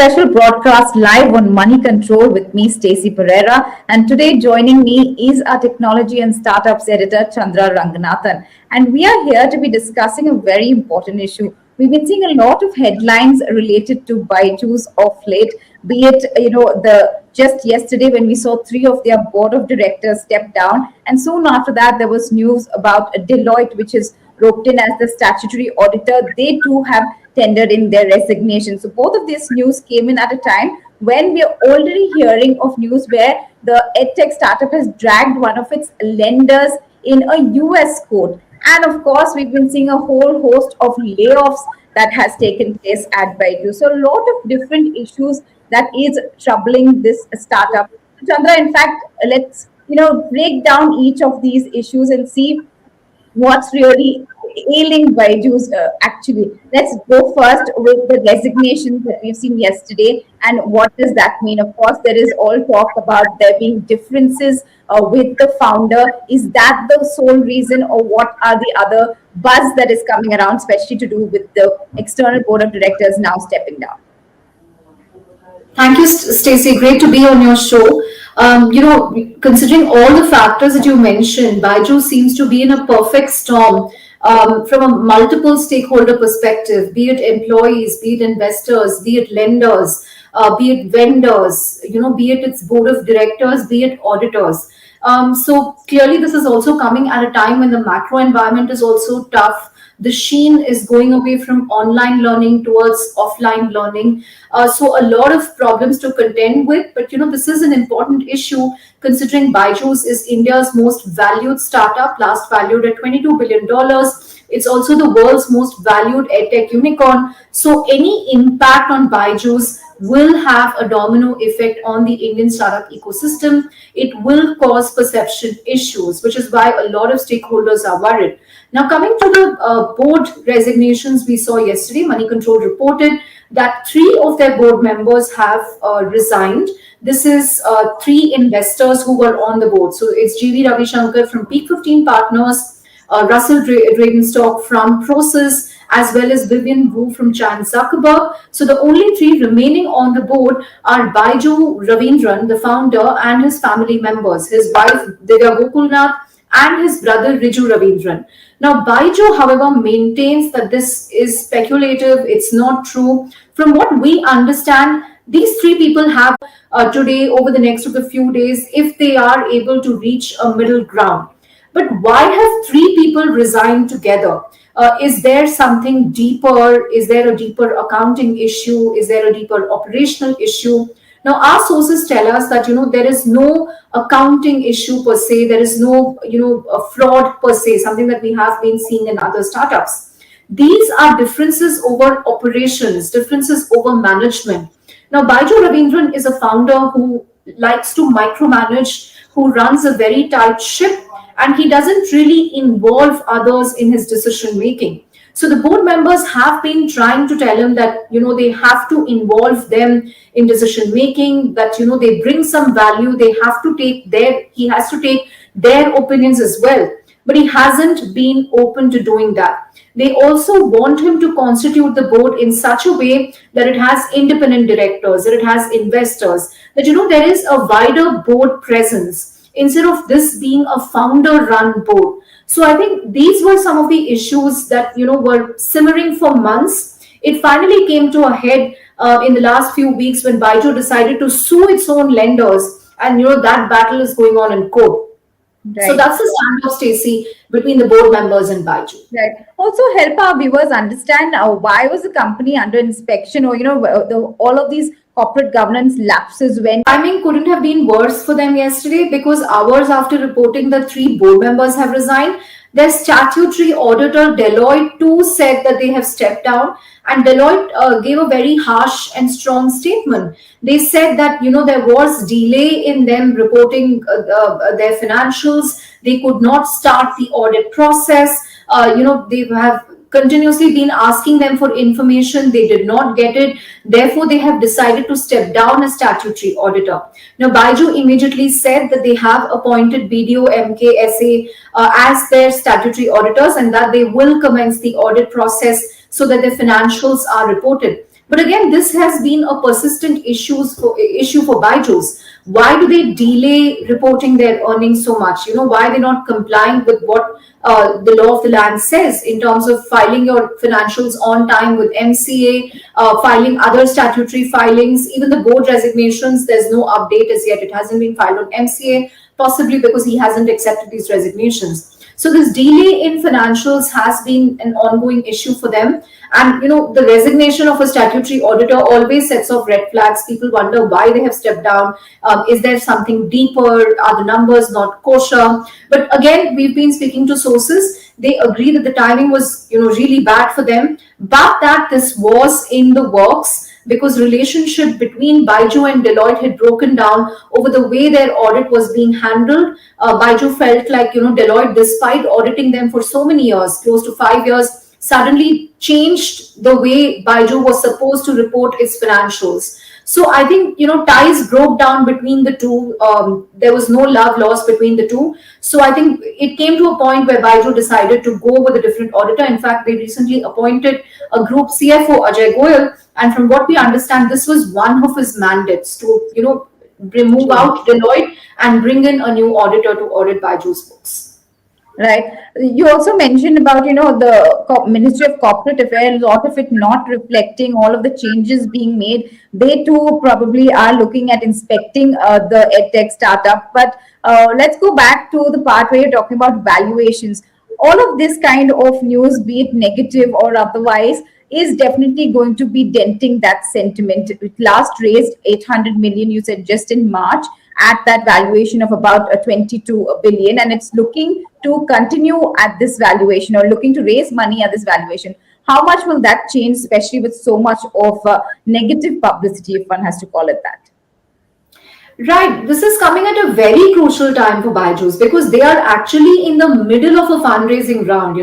special broadcast live on Moneycontrol with me, Stacey Pereira. And today joining me is our technology and startups editor, Chandra Ranganathan. And we are here to be discussing a very important issue. We've been seeing a lot of headlines related to Byjus of late, be it, the just yesterday when we saw three of their board of directors step down. And soon after that, there was news about Deloitte, which is roped in as the statutory auditor. They too have tendered in their resignation. So both of these news came in at a time when we are already hearing of news where the Edtech startup has dragged one of its lenders in a US court. And of course, we've been seeing a whole host of layoffs that has taken place at Byju. So a lot of different issues that is troubling this startup. Chandra, in fact, let's break down each of these issues and see what's really ailing Byju's actually. Let's go first with the resignations that we've seen yesterday and what does that mean? Of course, there is all talk about there being differences with the founder. Is that the sole reason or what are the other buzz that is coming around, especially to do with the external board of directors now stepping down? Thank you, Stacey. Great to be on your show. Considering all the factors that you mentioned, Byju seems to be in a perfect storm from a multiple stakeholder perspective, be it employees, be it investors, be it lenders, be it vendors, be it its board of directors, be it auditors. So clearly this is also coming at a time when the macro environment is also tough. The sheen is going away from online learning towards offline learning. So a lot of problems to contend with. But, this is an important issue considering Byjus is India's most valued startup, last valued at $22 billion. It's also the world's most valued edtech unicorn. So any impact on Byjus will have a domino effect on the Indian startup ecosystem. It will cause perception issues, which is why a lot of stakeholders are worried. Now, coming to the board resignations we saw yesterday, Moneycontrol reported that 3 of their board members have resigned. This is 3 investors who were on the board. So it's G.V. Ravishankar from Peak 15 Partners, Russell Dradenstock from Process, as well as Vivian Wu from Chan Zuckerberg. So the only 3 remaining on the board are Byju Ravindran, the founder, and his family members, his wife Divya Gokulnath, and his brother Riju Ravindran. Now, Byju, however, maintains that this is speculative, it's not true. From what we understand, these 3 people have today, over the next of a few days, if they are able to reach a middle ground. But why have 3 people resigned together? Is there something deeper? Is there a deeper accounting issue? Is there a deeper operational issue? Now, our sources tell us that, there is no accounting issue per se. There is no, a fraud per se, something that we have been seeing in other startups. These are differences over operations, differences over management. Now, Byju Ravindran is a founder who likes to micromanage, who runs a very tight ship, and he doesn't really involve others in his decision making. So the board members have been trying to tell him that, they have to involve them in decision making, that, they bring some value, he has to take their opinions as well. But he hasn't been open to doing that. They also want him to constitute the board in such a way that it has independent directors, that it has investors, that, there is a wider board presence instead of this being a founder-run board. So I think these were some of the issues that, were simmering for months. It finally came to a head in the last few weeks when Byju decided to sue its own lenders, and, that battle is going on in court. Right. So that's the standoff, Stacey, between the board members and Byju. Right. Also help our viewers understand why was the company under inspection, or, all of these corporate governance lapses when timing couldn't have been worse for them yesterday, because hours after reporting that 3 board members have resigned, their statutory auditor Deloitte too said that they have stepped down, and Deloitte gave a very harsh and strong statement. They said that there was delay in them reporting their financials. They could not start the audit process. They have continuously been asking them for information. They did not get it. Therefore, they have decided to step down as statutory auditor. Now, Byju immediately said that they have appointed BDO MKSA as their statutory auditors, and that they will commence the audit process so that their financials are reported. But again, this has been a persistent issue for Byjus. Why do they delay reporting their earnings so much? Why they're not complying with what the law of the land says in terms of filing your financials on time with MCA, filing other statutory filings, even the board resignations. There's no update as yet. It hasn't been filed on MCA, possibly because he hasn't accepted these resignations. So this delay in financials has been an ongoing issue for them. And the resignation of a statutory auditor always sets off red flags. People wonder why they have stepped down. Is there something deeper? Are the numbers not kosher? But again, we've been speaking to sources. They agree that the timing was really bad for them, but that this was in the works, because relationship between Byju and Deloitte had broken down over the way their audit was being handled. Byju felt like Deloitte, despite auditing them for so many years, close to 5 years, suddenly changed the way Byju was supposed to report its financials. So I think ties broke down between the two. There was no love lost between the two. So I think it came to a point where Byju decided to go with a different auditor. In fact, they recently appointed a group CFO, Ajay Goyal, and from what we understand, this was one of his mandates to remove out Deloitte and bring in a new auditor to audit Byju's books. Right. You also mentioned about, the Ministry of Corporate Affairs, a lot of it not reflecting all of the changes being made. They too probably are looking at inspecting the Edtech startup. But let's go back to the part where you're talking about valuations. All of this kind of news, be it negative or otherwise, is definitely going to be denting that sentiment. It last raised 800 million, you said, just in March, at that valuation of about 22 billion, and it's looking to continue at this valuation, or looking to raise money at this valuation. How much will that change, especially with so much of negative publicity, if one has to call it that? Right. This is coming at a very crucial time for Byjus, because they are actually in the middle of a fundraising round,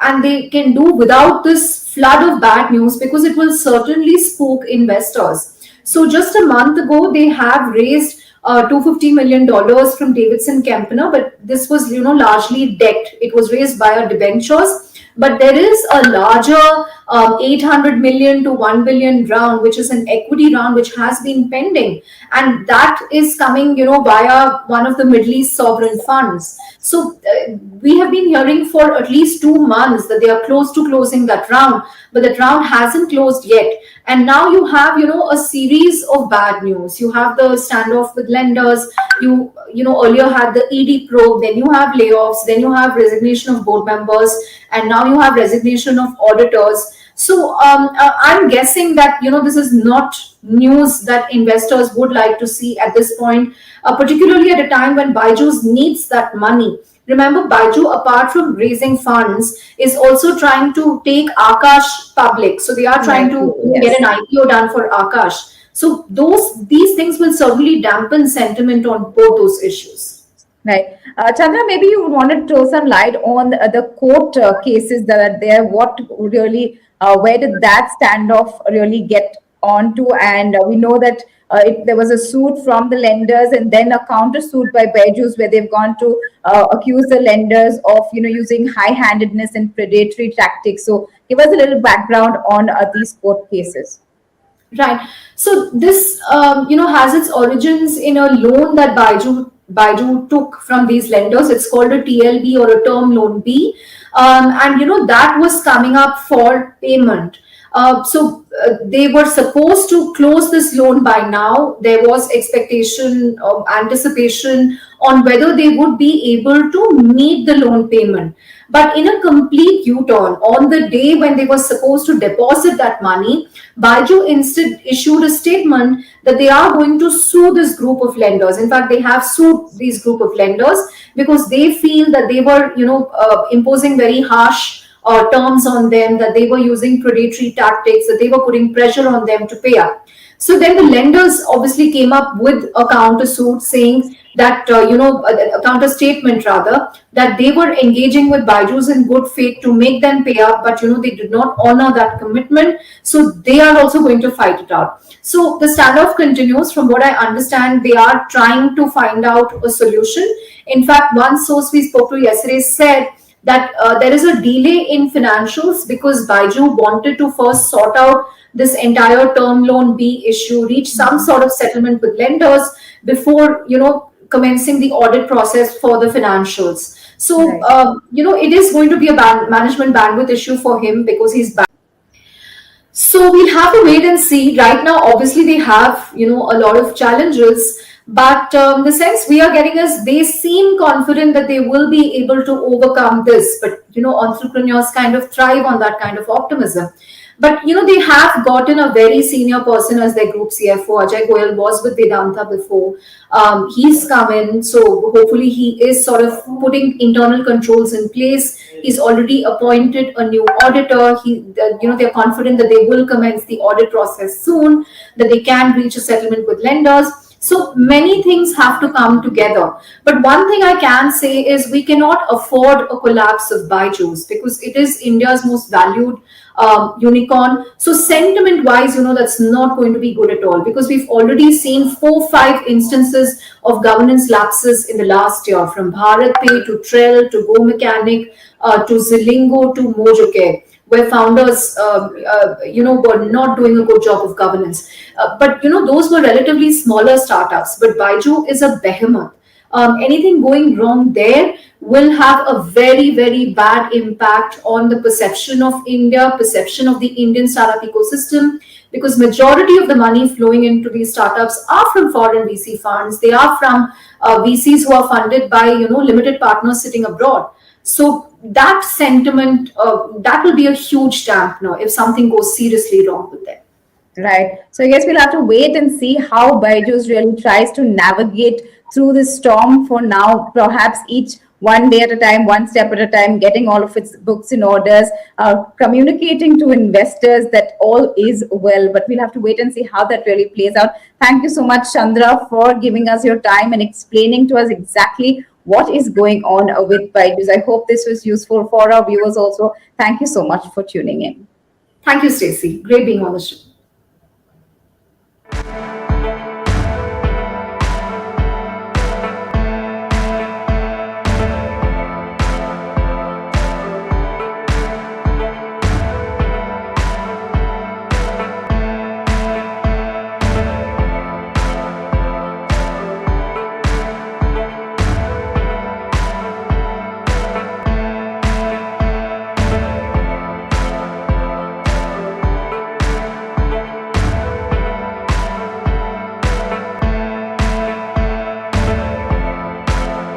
and they can do without this flood of bad news, because it will certainly spook investors. So just a month ago, they have raised $250 million from Davidson Kempner, but this was, largely debt. It was raised via debentures. But there is a larger 800 million to 1 billion round, which is an equity round, which has been pending. And that is coming, via one of the Middle East sovereign funds. So we have been hearing for at least 2 months that they are close to closing that round, but that round hasn't closed yet. And now you have, a series of bad news. You have the standoff with lenders. You earlier had the ED probe, then you have layoffs, then you have resignation of board members, and now you have resignation of auditors. So I'm guessing that, this is not news that investors would like to see at this point, particularly at a time when Byjus needs that money. Remember, Byju, apart from raising funds, is also trying to take Akash public. So they are trying to get an IPO done for Akash. So these things will certainly dampen sentiment on both those issues. Right. Chandra, maybe you want to throw some light on the court cases that are there. What really, where did that standoff really get onto? And we know that there was a suit from the lenders, and then a counter suit by Byjus, where they've gone to accuse the lenders of using high-handedness and predatory tactics. So give us a little background on these court cases. Right. So this has its origins in a loan that Byju took from these lenders. It's called a TLB, or a term loan B, and that was coming up for payment. So they were supposed to close this loan by now. There was expectation, anticipation on whether they would be able to meet the loan payment. But in a complete U-turn, on the day when they were supposed to deposit that money, Byju instead issued a statement that they are going to sue this group of lenders. In fact, they have sued these group of lenders because they feel that they were, imposing very harsh terms on them, that they were using predatory tactics, that they were putting pressure on them to pay up. So then the lenders obviously came up with a counter suit saying that, a counter statement rather, that they were engaging with Byjus in good faith to make them pay up, but they did not honor that commitment. So they are also going to fight it out. So the standoff continues. From what I understand, they are trying to find out a solution. In fact, one source we spoke to yesterday said that there is a delay in financials because Byju wanted to first sort out this entire term loan B issue, reach some sort of settlement with lenders before, commencing the audit process for the financials. So, Right. it is going to be a management bandwidth issue for him because he's. So we'll have to wait and see. Right now, obviously, they have a lot of challenges, but the sense we are getting is they seem confident that they will be able to overcome this. But entrepreneurs kind of thrive on that kind of optimism. But they have gotten a very senior person as their group CFO. Ajay Goyal was with Vedanta before. He's come in, so hopefully he is sort of putting internal controls in place. He's already appointed a new auditor. They're confident that they will commence the audit process soon, that they can reach a settlement with lenders. So many things have to come together. But one thing I can say is we cannot afford a collapse of Byjus because it is India's most valued unicorn. So sentiment wise, that's not going to be good at all because we've already seen 4-5 instances of governance lapses in the last year, from Bharat Pay to Trell to Go Mechanic to Zilingo to Mojocare, where founders, were not doing a good job of governance. But those were relatively smaller startups. But Byju is a behemoth. Anything going wrong there will have a very, very bad impact on the perception of India, perception of the Indian startup ecosystem, because majority of the money flowing into these startups are from foreign VC funds. They are from VCs who are funded by limited partners sitting abroad. So that sentiment, that will be a huge dampener if something goes seriously wrong with them. Right. So I guess we'll have to wait and see how Byjus really tries to navigate through this storm for now, perhaps each one day at a time, one step at a time, getting all of its books in orders, communicating to investors that all is well. But we'll have to wait and see how that really plays out. Thank you so much, Chandra, for giving us your time and explaining to us exactly what is going on with Byjus. I hope this was useful for our viewers also. Thank you so much for tuning in. Thank you, Stacey. Great being on the show.